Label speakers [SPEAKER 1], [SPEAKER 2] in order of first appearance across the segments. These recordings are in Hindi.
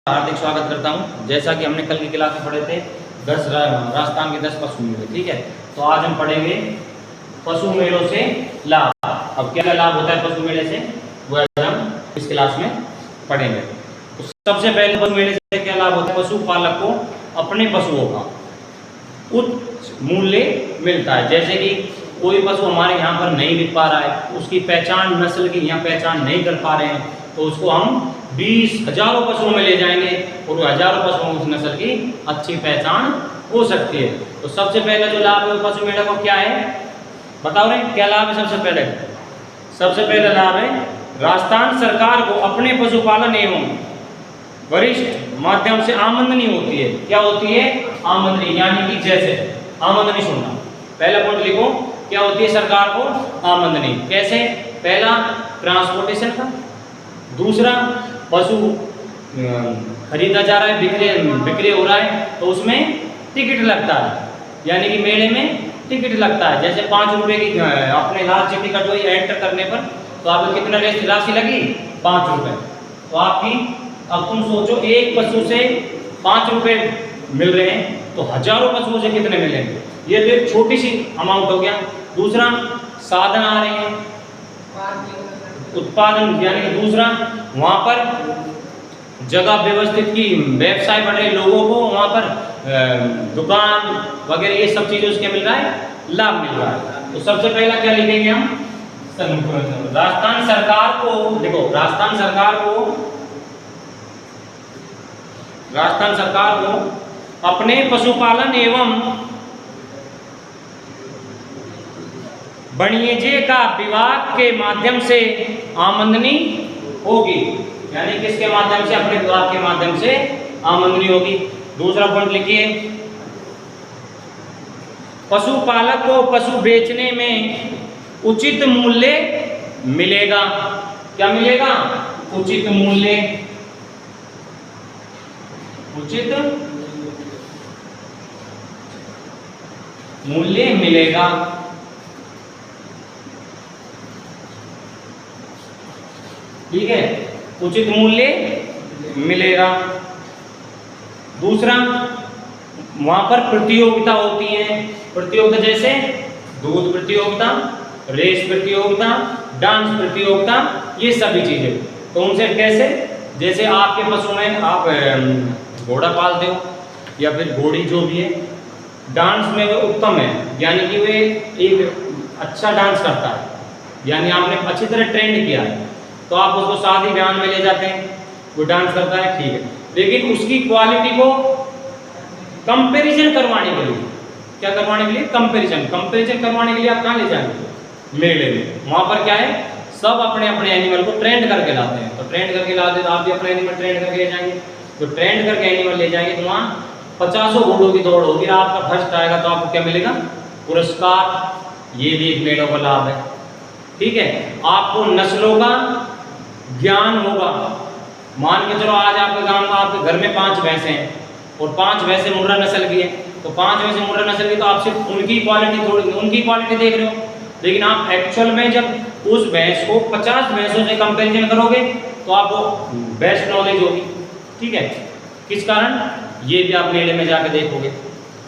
[SPEAKER 1] हार्दिक स्वागत करता हूं। जैसा कि हमने कल की क्लास में पढ़े थे 10 राजस्थान के 10 पशु मेले, ठीक है। तो आज हम पढ़ेंगे पशु मेलों से लाभ। अब क्या लाभ होता है पशु मेले से, वो आज हम इस क्लास में पढ़ेंगे। तो सबसे पहले पशु मेले से क्या लाभ होता है, पशुपालक को अपने पशुओं का उच्च मूल्य मिलता है। जैसे कि कोई पशु हमारे यहाँ पर नहीं बिक पा रहा है, उसकी पहचान नस्ल की यहाँ पहचान नहीं कर पा रहे हैं, तो उसको हम 20 हजारों पशुओं में ले जाएंगे और हजारों पशुओं उस नस्ल की अच्छी पहचान हो सकती है। तो सबसे पहले जो लाभ है पशु मेले को क्या है, बताओ रे क्या लाभ है। सबसे पहले लाभ है राजस्थान सरकार को अपने पशुपालन एवं वरिष्ठ माध्यम से आमदनी होती है। क्या होती है? आमदनी, यानी कि जैसे आमदनी सुनना। पहला पॉइंट लिखो, क्या होती है सरकार को आमदनी। कैसे? पहला ट्रांसपोर्टेशन का, दूसरा पशु खरीदा जा रहा है, बिक्री हो रहा है, तो उसमें टिकट लगता है, यानी कि मेले में टिकट लगता है। जैसे 5 रुपये की अपने लाल चिट्ठी कटवाई एंटर करने पर, तो आपको कितना राशि लगी? 5 रुपये। तो आपकी अब तुम सोचो, एक पशु से 5 रुपये मिल रहे हैं, तो हजारों पशुओं से कितने मिलेंगे? ये तो एक छोटी सी अमाउंट हो गया। दूसरा साधन आ रहे हैं, उत्पादन, यानी कि दूसरा वहाँ पर जगह व्यवस्थित की, व्यवसाय बढ़ रहे, लोगों को वहाँ पर दुकान वगैरह ये सब चीज़ें उसके मिल रहा है, लाभ मिल रहा है। तो सबसे पहला क्या लिखेंगे हम? राजस्थान सरकार को, देखो राजस्थान सरकार को अपने पशुपालन एवं वाणिज्य का विभाग के माध्यम से आमदनी होगी। यानी किसके माध्यम से? अपने विभाग के माध्यम से आमदनी होगी। दूसरा पॉइंट लिखिए, पशुपालक को पशु बेचने में उचित मूल्य मिलेगा। क्या मिलेगा? उचित मूल्य। उचित मूल्य मिलेगा। ठीक है, उचित मूल्य मिलेगा। दूसरा, वहां पर प्रतियोगिता होती है। प्रतियोगिता जैसे दूध प्रतियोगिता, रेस प्रतियोगिता, डांस प्रतियोगिता, ये सभी चीजें। तो उनसे कैसे? जैसे आपके पशु में आप घोड़ा पालते हो या फिर घोड़ी, जो भी है, डांस में वो उत्तम है, यानी कि वे एक अच्छा डांस करता है, यानी आपने अच्छी तरह ट्रेंड किया है, तो आप उसको शादी ब्याह में ले जाते हैं, वो डांस करता है, ठीक है। लेकिन उसकी क्वालिटी को कंपैरिजन करवाने के लिए, क्या करवाने के लिए? कंपैरिजन करवाने के लिए आप कहाँ ले जाएंगे? मेले में। वहाँ पर क्या है, सब अपने अपने एनिमल को ट्रेंड करके लाते हैं। तो ट्रेंड करके लाते, तो आप भी अपना एनिमल ट्रेंड करके ले जाएंगे। तो ट्रेंड करके एनिमल ले जाएंगे, तो वहाँ 50 घोड़ों की दौड़ होगी, आपका फर्स्ट आएगा तो आपको क्या मिलेगा? पुरस्कार। ये भी एक मेलों का लाभ है, ठीक है। आपको नस्लों का ज्ञान होगा। मान के चलो आज आपके गांव में, आपके घर में 5 भैंसे हैं और 5 भैंसे मुर्रा नस्ल की है, तो 5 भैंसे मुर्रा नस्ल की, तो आप सिर्फ उनकी क्वालिटी देख रहे हो। लेकिन आप एक्चुअल में जब उस भैंस को 50 भैंसों से कंपैरिजन करोगे, तो आपको बेस्ट नॉलेज होगी, ठीक है। किस कारण? ये भी आप मेले में जाकर देखोगे,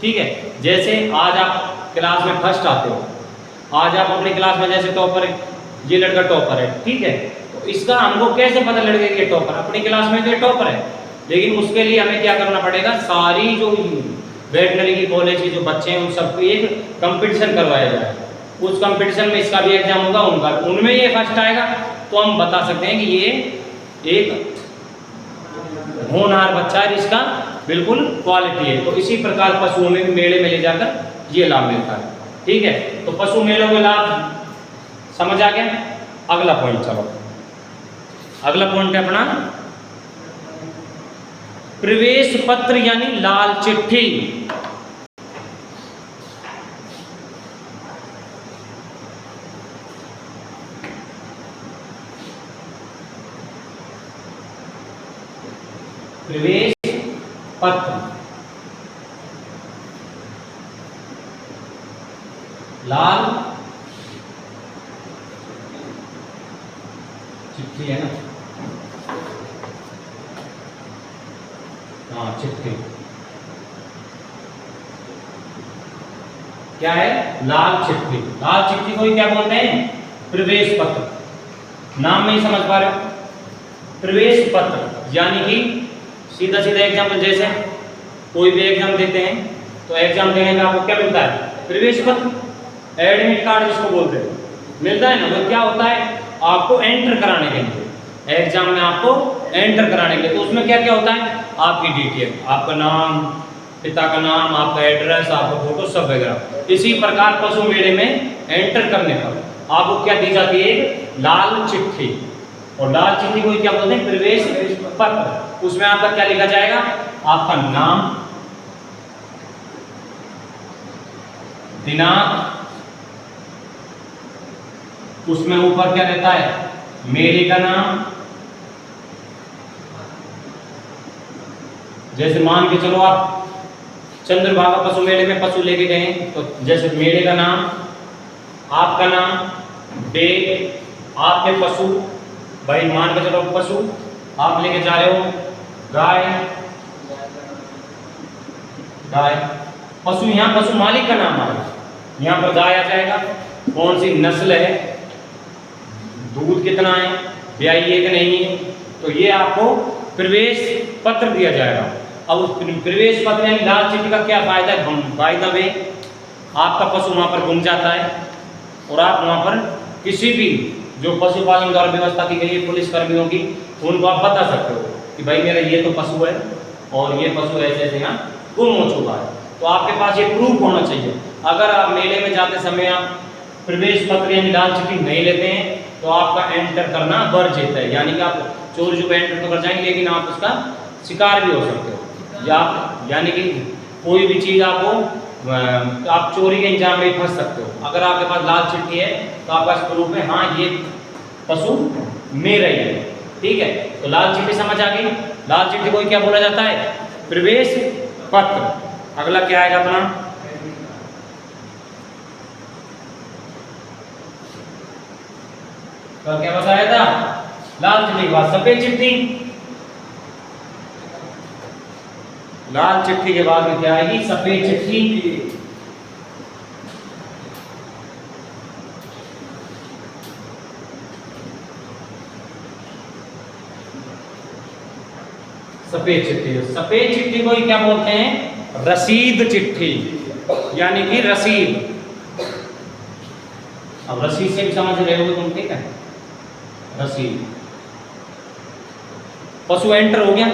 [SPEAKER 1] ठीक है। जैसे आज आप क्लास में फर्स्ट आते हो, आज आप अपनी क्लास में जैसे टॉपर है, ये लड़का टॉपर है, ठीक है। तो इसका हमको कैसे पता लगेगा कि ये टॉपर? अपनी क्लास में तो ये टॉपर है, लेकिन उसके लिए हमें क्या करना पड़ेगा? सारी जो वेटनरी की कॉलेज के जो बच्चे हैं, उन सबको एक कंपटीशन करवाया जाए। उस कंपटीशन में इसका भी एग्जाम होगा, उनमें ये फर्स्ट आएगा, तो हम बता सकते हैं कि ये एक होनहार बच्चा है, इसका बिल्कुल क्वालिटी है। तो इसी प्रकार पशुओं में भी मेले में ले जाकर ये लाभ मिलता है, ठीक है। तो पशु मेलों के लाभ समझ आ गया। अगला पॉइंट, चलो अगला पॉइंट है अपना प्रवेश पत्र, यानी लाल चिट्ठी। प्रवेश पत्र, लाल चिट्ठी है ना, हाँ चिट्ठी क्या है? लाल चिट्ठी। लाल चिट्ठी को ही क्या बोलते हैं? प्रवेश पत्र। नाम में ही समझ पा रहे हो, प्रवेश पत्र यानी कि सीधा सीधा एग्जाम्पल, जैसे कोई भी एग्जाम देते हैं तो एग्जाम देने का आपको क्या मिलता है? प्रवेश पत्र, एडमिट कार्ड जिसको बोलते हैं, मिलता है ना। वो क्या होता है? आपको एंटर कराने के लिए, एग्जाम में आपको एंटर कराने के लिए। तो उसमें क्या क्या होता है? आपकी डिटेल, आपका नाम, पिता का नाम, आपका एड्रेस, आपका फोटो, सब वगैरह। इसी प्रकार पशु मेले में एंटर करने पर आपको क्या दी जाती है? लाल चिट्ठी। और लाल चिट्ठी को क्या बोलते हैं? प्रवेश पत्र। उसमें आपका क्या लिखा जाएगा? आपका नाम, दिनांक, उसमें ऊपर क्या रहता है? मेले का नाम। जैसे मान के चलो आप चंद्रभागा पशु मेले में पशु लेके गए, तो जैसे मेले का नाम, आपका नाम, डेट, आपके पशु, भाई मान के चलो पशु आप लेके जा रहे हो, गाय, गाय पशु, यहाँ पशु मालिक का नाम आएगा, यहाँ पर गाय आ जाएगा, कौन सी नस्ल है, दूध कितना है, ब्याई है कि नहीं है। तो ये आपको प्रवेश पत्र दिया जाएगा। अब उस प्रवेश पत्र यानी लाल चिट्ठी का क्या फायदा है? फायदा वे आपका पशु वहाँ पर गुम जाता है और आप वहाँ पर किसी भी जो पशुपालन द्वारा व्यवस्था की गई है पुलिस कर्मियों की, उनको आप बता सकते हो कि भाई मेरा ये तो पशु है और ये पशु ऐसे ऐसे यहाँ गुम हो चुका है। तो आपके पास ये प्रूफ होना चाहिए। अगर आप मेले में जाते समय आप प्रवेश पत्र यानी लाल चिट्ठी नहीं लेते हैं तो आपका एंटर करना वर्जित है, यानी कि आप चोरी छुपे एंटर तो कर जाएंगे लेकिन आप उसका शिकार भी हो सकते हो, या यानी कि कोई भी चीज़ आपको आप चोरी के इंजाम में फंस सकते हो। अगर आपके पास लाल चिट्ठी है तो आपका प्रूफ है हाँ ये पशु मेरा ही है, ठीक है। तो लाल चिट्ठी समझ आ गई। लाल चिट्ठी को क्या बोला जाता है? प्रवेश पत्र। अगला क्या आएगा अपना? तो क्या बताया था? लाल चिट्ठी के बाद सफेद चिट्ठी। लाल चिट्ठी के बाद में क्या आएगी? सफेद चिट्ठी। सफेद चिट्ठी। सफेद चिट्ठी को ही क्या बोलते हैं? रसीद चिट्ठी, यानी कि रसीद। अब रसीद से भी समझ रहे हो तुम, ठीक है। रसीद, पशु एंटर हो गया,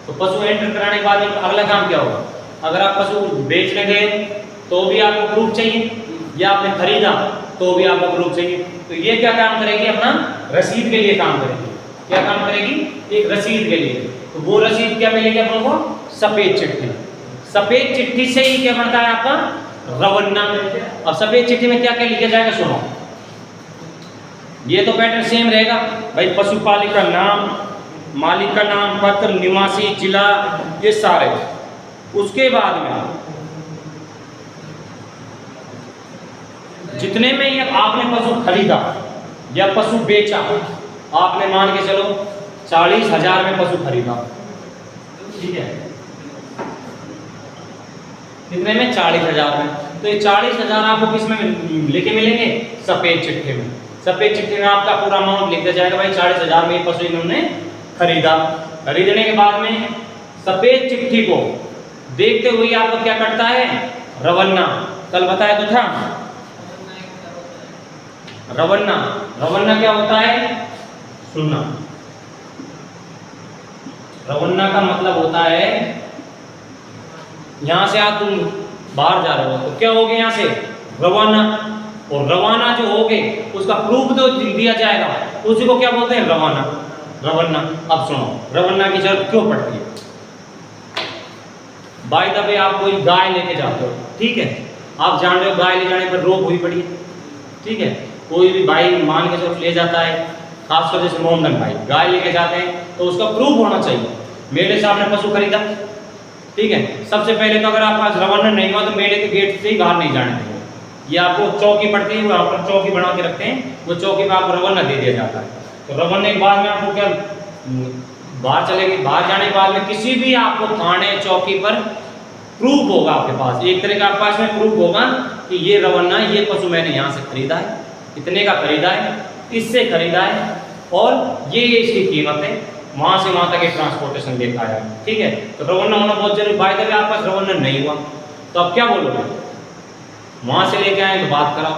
[SPEAKER 1] तो पशु एंटर कराने के बाद अगला काम क्या होगा? अगर आप पशु बेचने गए तो भी आपको प्रूफ चाहिए, या आपने खरीदा तो भी आपको प्रूफ चाहिए। तो ये क्या काम करेगी? अपना रसीद के लिए काम करेगी। क्या काम करेगी? एक रसीद के लिए। तो वो रसीद क्या मिलेगी अपन को? सफेद चिट्ठी। सफेद चिट्ठी से ही क्या बनता है आपका? रवन्ना। अब सफेद चिट्ठी में क्या क्या लिखा जाएगा सुनो। ये तो पैटर्न सेम रहेगा भाई, पशुपालिक का नाम, मालिक का नाम, पत्र, निवासी, जिला, ये सारे। उसके बाद में जितने में ये आपने पशु खरीदा या पशु बेचा, आपने मान के चलो 40,000 में पशु खरीदा, ठीक है। कितने में? 40,000 में। तो ये 40,000 आपको किस में लेके मिलेंगे? सफेद चिट्ठी में। सफेद चिट्ठी में आपका पूरा अमाउंट लिख दिया जाएगा भाई 40,000 में पशु इन्होंने खरीदा। खरीदने के बाद में सफेद चिट्ठी को देखते हुए आपको क्या कटता है? रवन्ना। कल बताया तो था रवन्ना। रवन्ना क्या होता है? सुनना। रवन्ना का मतलब होता है यहां से आप तुम बाहर जा रहे हो तो क्या हो गया? यहां से रवाना। और रवाना जो हो गए उसका प्रूफ जो दिया जाएगा उसी को क्या बोलते हैं? रवाना। रवन्ना। अब सुनो, रवन्ना की जरूरत क्यों पड़ती है? बाय द वे आप कोई गाय लेके जाते हो, ठीक है, आप जान रहे हो गाय ले जाने पर रोक हुई पड़ी है, ठीक है। कोई भी भाई मान के चलो ले जाता है, खासकर जैसे मोहम्मद भाई गाय लेके जाते हैं तो उसका प्रूफ होना चाहिए। मेले से आपने पशु खरीदा, ठीक है, सबसे पहले तो अगर आपके पास रवन्ना नहीं हुआ तो मेले के गेट से ही बाहर नहीं जाने देंगे। ये आपको चौकी पड़ती है, वहाँ पर चौकी बना के रखते हैं, वो चौकी पर आपको रवन्ना दे दिया जाता है। तो रवन्ने के बाद में आपको क्या बाहर चलेगी, बाहर जाने के बाद में किसी भी आपको थाने चौकी पर प्रूफ होगा आपके पास, एक तरह का आपके पास में प्रूफ होगा कि ये रवन्ना, ये पशु मैंने यहाँ से खरीदा है, इतने का खरीदा है, इससे खरीदा है और ये इसकी कीमत है, वहाँ से वहाँ तक एक ट्रांसपोर्टेशन लेकर आया है, ठीक है। तो रवन्ना होना बहुत जरूरी। बाय द वे आपके पास रवन्ना नहीं हुआ तो अब क्या बोलोगे, वहाँ से लेके आए तो बात कराओ,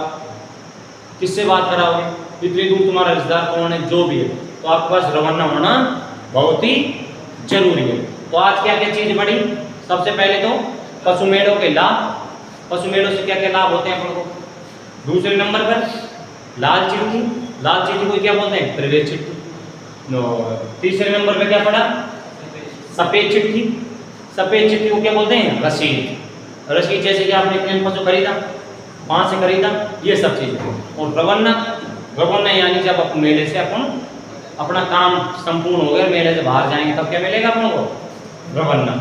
[SPEAKER 1] किससे बात कराओगे, इतनी दूर तुम्हारा रिश्तेदार कौन है, जो भी है, तो आपके पास रवन्ना होना बहुत ही जरूरी है। तो आज क्या क्या चीज़ बढ़ी, सबसे पहले तो पशु मेढ़ों के लाभ, पशु मेढ़ों से क्या क्या लाभ होते हैं अपन को। दूसरे नंबर पर लाल चिट्ठी, लाल चिट्ठी को क्या बोलते हैं, प्रवेश चिट्ठी। तीसरे नंबर पे क्या पड़ा, सफेद चिट्ठी, सफेद चिट्ठी को क्या बोलते हैं, रसीद। रसीद जैसे कि आपने इतने पशु खरीदा, कहाँ से खरीदा, ये सब चीज़ें। और रवन्ना, रवन्ना यानी जब अपन मेले से अपन अपना काम संपूर्ण हो गया, मेले से बाहर जाएंगे तब क्या मिलेगा अपन को, रवन्ना।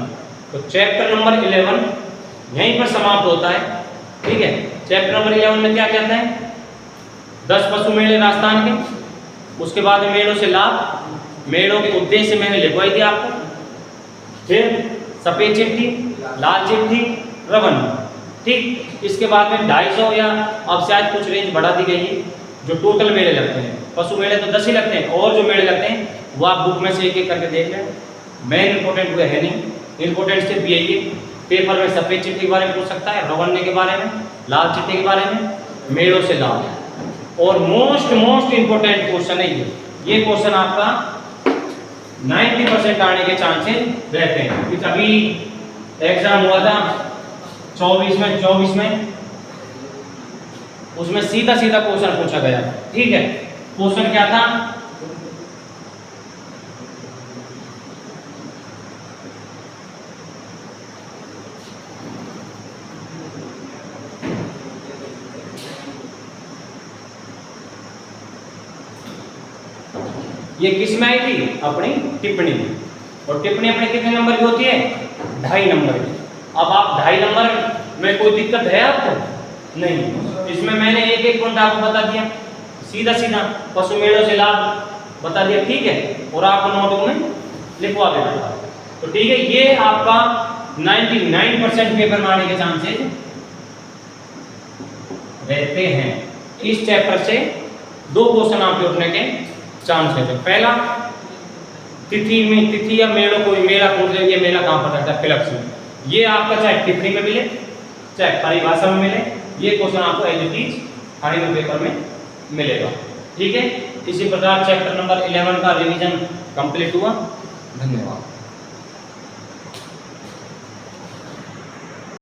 [SPEAKER 1] तो चैप्टर नंबर 11 यहीं पर समाप्त होता है, ठीक है। चैप्टर नंबर 11 में क्या कहता है, 10 पशु मेले राजस्थान के, उसके बाद मेलों से लाभ, मेलों के उद्देश्य मैंने लिखवाई थी आपको, फिर सफेद चिट्ठी, लाल चिट्ठी, रवन्ना, ठीक। इसके बाद में 250 या अब शायद कुछ रेंज बढ़ा दी गई है, जो टोटल मेले लगते हैं। पशु मेले तो 10 ही लगते हैं, और जो मेले लगते हैं वो आप बुक में से एक एक करके देख लें। मेन इंपॉर्टेंट हुए है नहीं, इंपॉर्टेंट सिर्फ यही है, पेपर में सफेद चिट्ठी के बारे में पूछ सकता है, रवन्ने के बारे में, लाल चिट्ठी के बारे में, मेलों से लाभ। और मोस्ट इंपॉर्टेंट क्वेश्चन है ये क्वेश्चन आपका 90% आने के चांसेस रहते हैं। कि कभी एग्जाम हुआ था 24 में उसमें सीधा क्वेश्चन पूछा गया, ठीक है। क्वेश्चन क्या था, ये किस में आई थी, अपनी टिप्पणी में। और टिप्पणी अपने कितने नंबर की होती है, 2.5 नंबर की। अब आप 2.5 नंबर में कोई दिक्कत है आपको, नहीं। इसमें मैंने एक एक पॉइंट आपको बता दिया, सीधा पशु मेलों से लाभ बता दिया, ठीक है। और आपको नोटबुक में लिखवा देना, तो ठीक है। ये आपका 99% पेपर में आने के चांसेस रहते हैं। इस चैप्टर से 2 क्वेश्चन आपके उठने के चांस है। पहला, तिथि या मेलों, कोई मेला पूछ ले, ये मेला कहाँ पर रहता है, फिलप्स में, ये आपका चाहे टिप्पणी में मिले चाहे परिभाषा में मिले, ये क्वेश्चन आपको as it is final paper में मिलेगा, ठीक है। इसी प्रकार चैप्टर नंबर 11 का रिवीजन कंप्लीट हुआ। धन्यवाद।